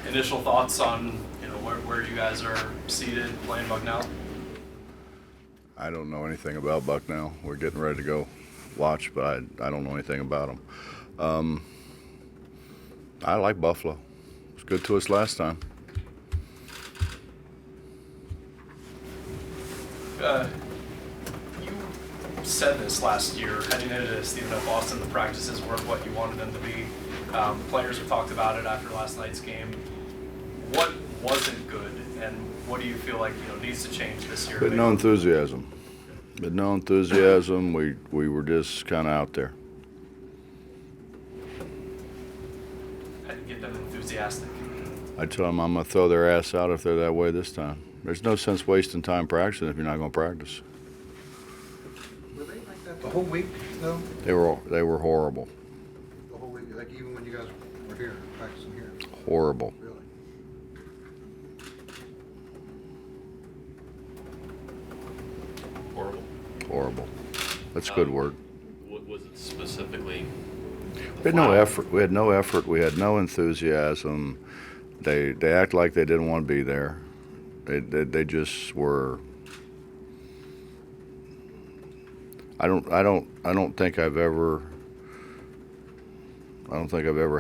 initial thoughts on where you guys are seated playing Bucknell? I don't know anything about Bucknell. We're getting ready to go watch, but I don't know anything about them. I like Buffalo. It was good to us last time. You said this last year, heading into Stephen F. Austin, the practices weren't what you wanted them to be. Players have talked about it after last night's game. What wasn't good, and what do you feel like needs to change this year? But no enthusiasm. But no enthusiasm. We were just kind of out there. How do you get them enthusiastic? I tell them I'm going to throw their ass out if they're that way this time. There's no sense wasting time practicing if you're not going to practice. Were they like that the whole week, though? They were horrible. The whole week, like even when you guys were here, practicing here? Horrible. Really? Horrible. Horrible. That's good word. What was it specifically? We had no effort. We had no effort. We had no enthusiasm. They act like they didn't want to be there. They just were. I don't think I've ever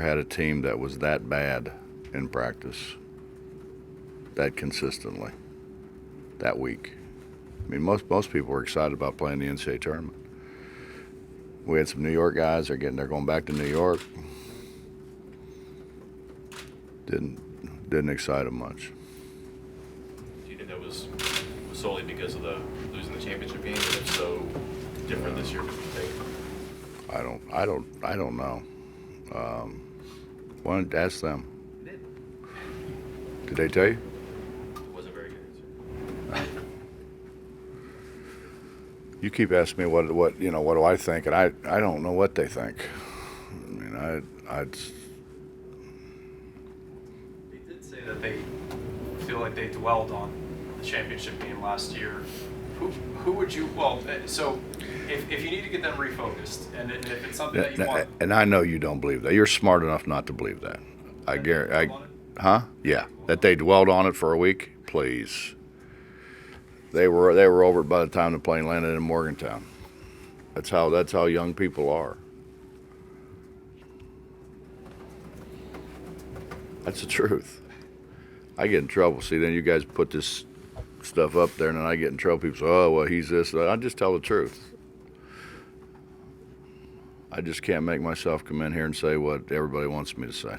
had a team that was that bad in practice, that consistently, that week. I mean, most people were excited about playing the NCAA tournament. We had some New York guys. They're going back to New York. Didn't excite them much. Do you think that was solely because of the losing the championship game, and if so, different this year? I don't know. Why don't you ask them? Did they tell you? It wasn't a very good answer. You keep asking me what do I think, and I don't know what they think. I mean, They did say that they feel like they dwelled on the championship game last year. Who would you? Well, so if you need to get them refocused, and if it's something that you want, and I know you don't believe that. You're smart enough not to believe that. I guarantee. Huh? Yeah. That they dwelled on it for a week. Please. They were over it by the time the plane landed in Morgantown. That's how young people are. That's the truth. I get in trouble. See, then you guys put this stuff up there, and then I get in trouble. People say, "Oh, well, he's this." I just tell the truth. I just can't make myself come in here and say what everybody wants me to say.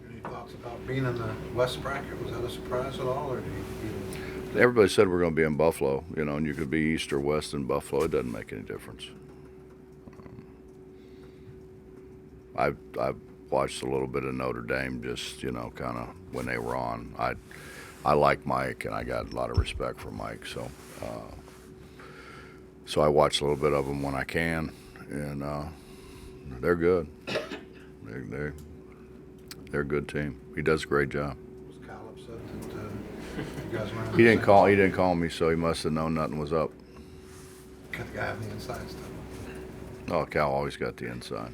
Any thoughts about being in the West bracket? Was that a surprise at all, or did you? Everybody said we're going to be in Buffalo, and you could be East or West in Buffalo. It doesn't make any difference. I've watched a little bit of Notre Dame, just kind of when they were on. I like Mike, and I got a lot of respect for Mike, so I watch a little bit of them when I can, and they're good. They're a good team. He does a great job. Was Kyle upset that you guys weren't? He didn't call me, so he must have known nothing was up. Got the guy on the inside stuff. Oh, Cal always got the inside.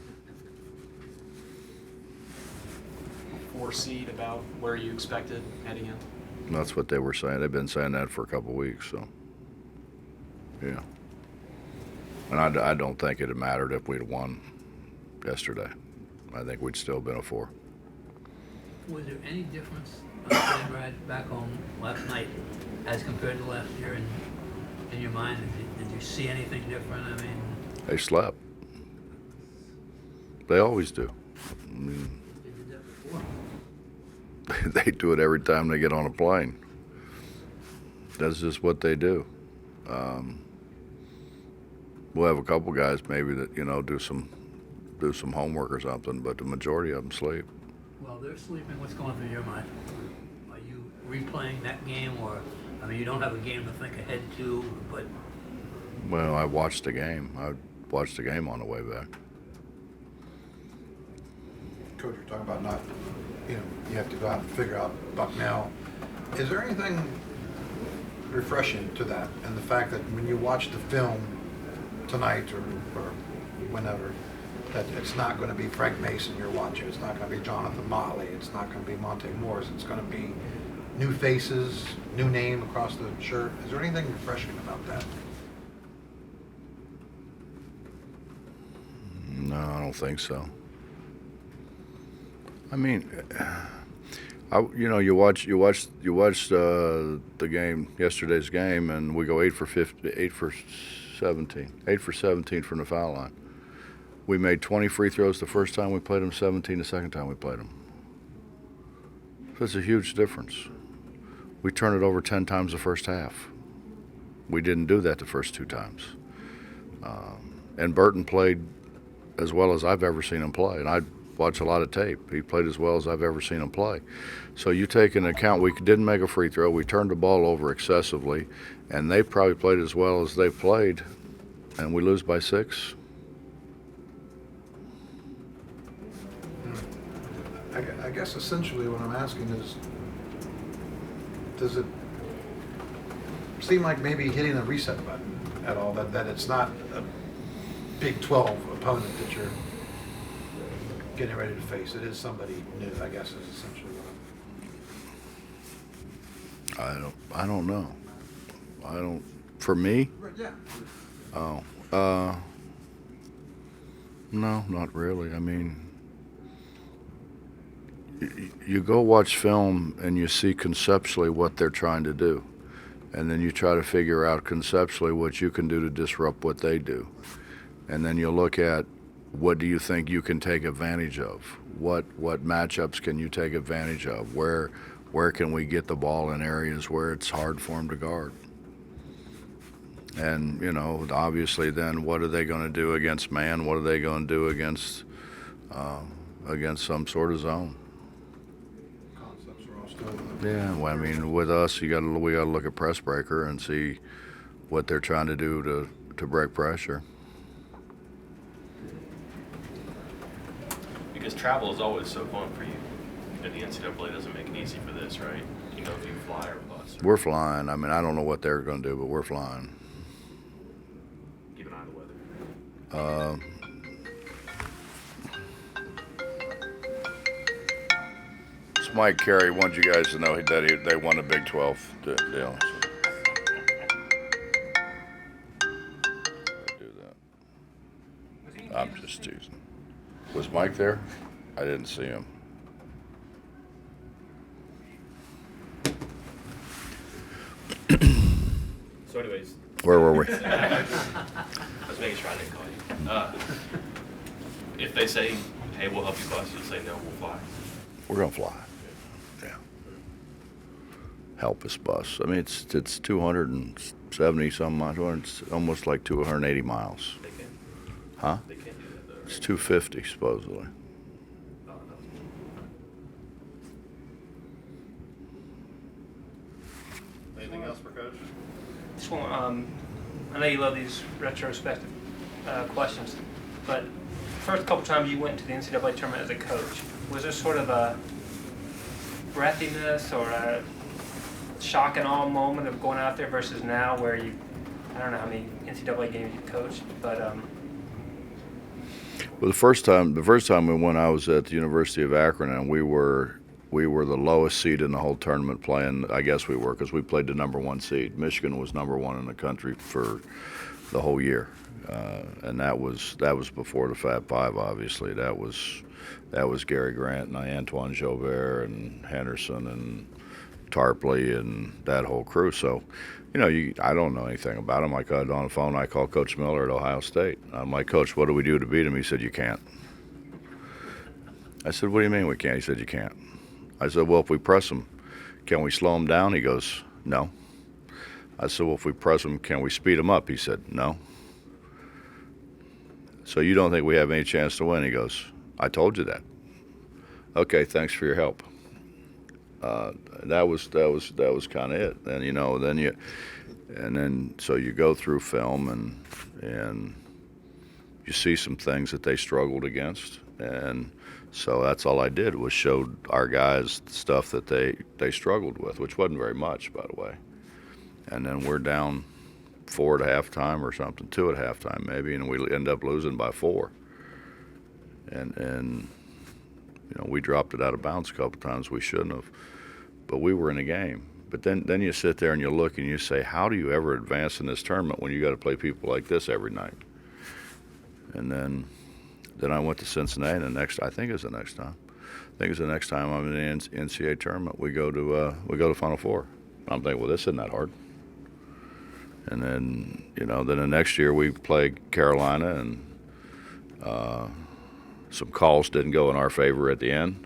4 seed about where you expected heading in. And that's what they were saying. They've been saying that for a couple of weeks, so yeah. And I don't think it had mattered if we'd won yesterday. I think we'd still been a 4. Was there any difference playing right back home last night as compared to last year in your mind? Did you see anything different? I mean, They slept. They always do. I mean, they did that before. they do it every time they get on a plane. That's just what they do. We'll have a couple guys maybe that do some homework or something, but the majority of them sleep. Well, they're sleeping. What's going through your mind? Are you replaying that game, or I mean, you don't have a game to think ahead to, but Well, I watched the game. I watched the game on the way back. Coach, you're talking about not, you have to go out and figure out Bucknell. Is there anything refreshing to that, and the fact that when you watch the film tonight or whenever, That it's not going to be Frank Mason you're watching. It's not going to be Jonathan Motley. It's not going to be Monte Morris. It's going to be new faces, new name across the shirt. Is there anything refreshing about that? No, I don't think so. I mean, you watch the game, yesterday's game, and we go 8 for 17 from the foul line. We made 20 free throws the first time we played them, 17 the second time we played them. So it's a huge difference. We turned it over 10 times the first half. We didn't do that the first 2 times. And Burton played as well as I've ever seen him play, and I watch a lot of tape. He played as well as I've ever seen him play. So you take into account we didn't make a free throw, we turned the ball over excessively, and they probably played as well as they played, and we lose by 6. I guess essentially what I'm asking is, does it seem like maybe hitting the reset button at all, that it's not a Big 12 opponent that you're getting ready to face? It is somebody new, I guess, is essentially what I don't know. For me? Yeah. Oh, no, not really. I mean, you go watch film and you see conceptually what they're trying to do, and then you try to figure out conceptually what you can do to disrupt what they do, and then you look at what do you think you can take advantage of, what matchups can you take advantage of, where can we get the ball in areas where it's hard for them to guard. And, obviously then what are they going to do against man? What are they going to do against some sort of zone? concepts are all still. Yeah, well, I mean, with us, we got to look at press breaker and see what they're trying to do to break pressure. Because travel is always so fun for you. And the NCAA doesn't make it easy for this, right? If you fly or bus. We're flying. I mean, I don't know what they're going to do, but we're flying. Keep an eye on the weather. Mike Carey wanted you guys to know that they won the Big 12 deal. So. Do that. I'm just teasing. Was Mike there? I didn't see him. So anyways, Where were we? I was making sure I didn't call you. If they say, hey, we'll help you bus, you'll say, no, we'll fly. We're going to fly. Yeah. Help us bus. I mean, it's 270 some miles. It's almost like 280 miles. They can't. Huh? They can't do that, though. It's 250 supposedly. Oh, no. Anything else for Coach? Just want, I know you love these retrospective questions, but first couple times you went to the NCAA tournament as a coach, was there sort of a breathiness or a shock and awe moment of going out there versus now where I don't know how many NCAA games you coached, but Well, the first time we went, I was at the University of Akron, and we were the lowest seed in the whole tournament playing. I guess we were, because we played the number 1 seed. Michigan was number 1 in the country for the whole year, and that was before the Fab Five. Obviously, that was Gary Grant and Antoine Joubert and Henderson and Tarpley and that whole crew. So, I don't know anything about him. I got on the phone. I called Coach Miller at Ohio State. I'm like, Coach, what do we do to beat him? He said, you can't. I said, what do you mean we can't? He said, you can't. I said, well, if we press him, can we slow him down? He goes, no. I said, well, if we press him, can we speed him up? He said, no. So you don't think we have any chance to win? He goes, I told you that. Okay, thanks for your help. That was kind of it. And so you go through film and you see some things that they struggled against, and so that's all I did was showed our guys the stuff that they struggled with, which wasn't very much, by the way. And then we're down 4 at halftime or something, 2 at halftime maybe, and we end up losing by 4. and we dropped it out of bounds a couple times. We shouldn't have, but we were in the game. But then you sit there and you look and you say, how do you ever advance in this tournament when you got to play people like this every night? And then I went to Cincinnati, and I think it was the next time I'm in the NCAA tournament, we go to Final Four. I'm thinking, well, this isn't that hard. And then then the next year we played Carolina, and some calls didn't go in our favor at the end.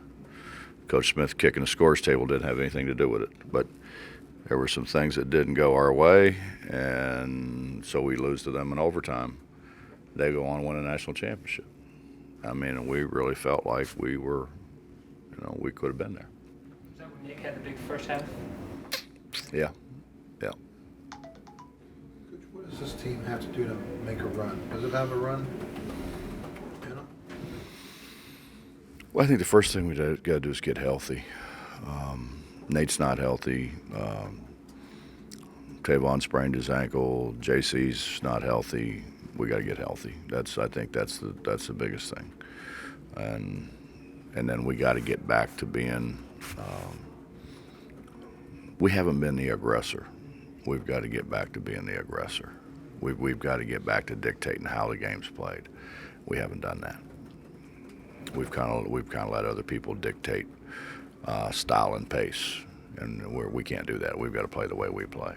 Coach Smith kicking the scores table didn't have anything to do with it, but there were some things that didn't go our way, and so we lose to them in overtime. They go on and win a national championship. I mean, we really felt like we were, we could have been there. Is that when Nick had the big first half? Yeah. Coach, what does this team have to do to make a run? Does it have a run? Well, I think the first thing we got to do is get healthy. Nate's not healthy. Tavon sprained his ankle. JC's not healthy. We got to get healthy. I think that's the biggest thing. And then we got to get back to being. We haven't been the aggressor. We've got to get back to being the aggressor. We've got to get back to dictating how the game's played. We haven't done that. We've kind of let other people dictate style and pace, and we can't do that. We've got to play the way we play.